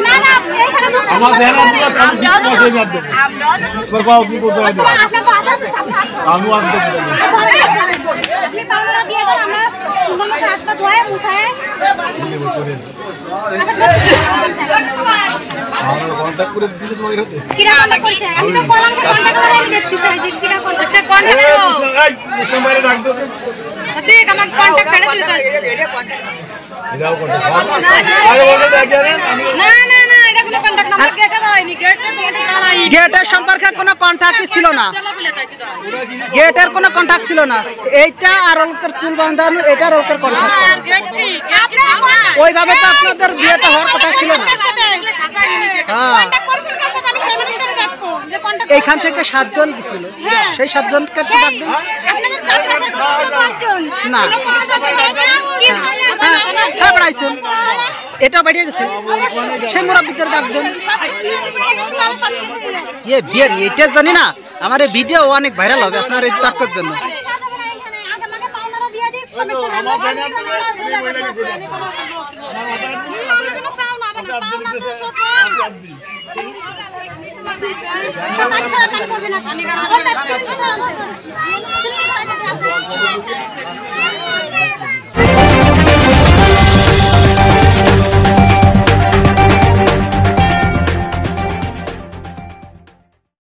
না না এইখানে তো আমার দেন আমি ঠিক করে দেব তোর বাবা কি করতে পারবে আমি আর দেব আপনি পাওনা দিয়ে দেন আমরা সুন্দর হাত পা ধোয় মুছায় আমরা কন্টাক্ট করে দিলে তোমার কাছে কিরা কন্টাক্ট করছে আমি তো বললাম কন্টাক্ট করে দেখতে চাই যে কিরা কন্টাক্ট কন্টাক্ট এই তোমারে রাখ দাও ঠিক আমার কন্টাক্ট করে দিতে এটাও কন্টাক্ট আরে বলে দেখেন না না না এটা কোনো কন্টাক্ট নাম্বার গেটে দাঁড়ায়নি গেটে দাঁড়াই গেটের সম্পর্কে কোনো কন্টাক্টই ছিল না গেটের কোনো কন্টাক্ট ছিল না এইটা আর ওর চুল বাঁধানো এটার ওর কন্টাক্ট গেট কি আপনারা ওইভাবে তো আপনাদের বিয়েটা হওয়ার কথা ছিল না কন্টাক্ট করছেন কার সাথে আমি সেই মানুষটাকে দেখবো যে কন্টাক্ট এইখান থেকে 7 জন গিয়েছিল সেই 7 জনকে ডাক দিন আপনাদের চারটা সাথে কয়জন না। হ্যাঁ বাড়াইছেন এটা বাড়িয়ে গেছে সেই মুরব্বীদের ডাক দেন বিয়ে এটা জানি না আমার এই ভিডিও অনেক ভাইরাল হবে আপনার এই তর্কের জন্য না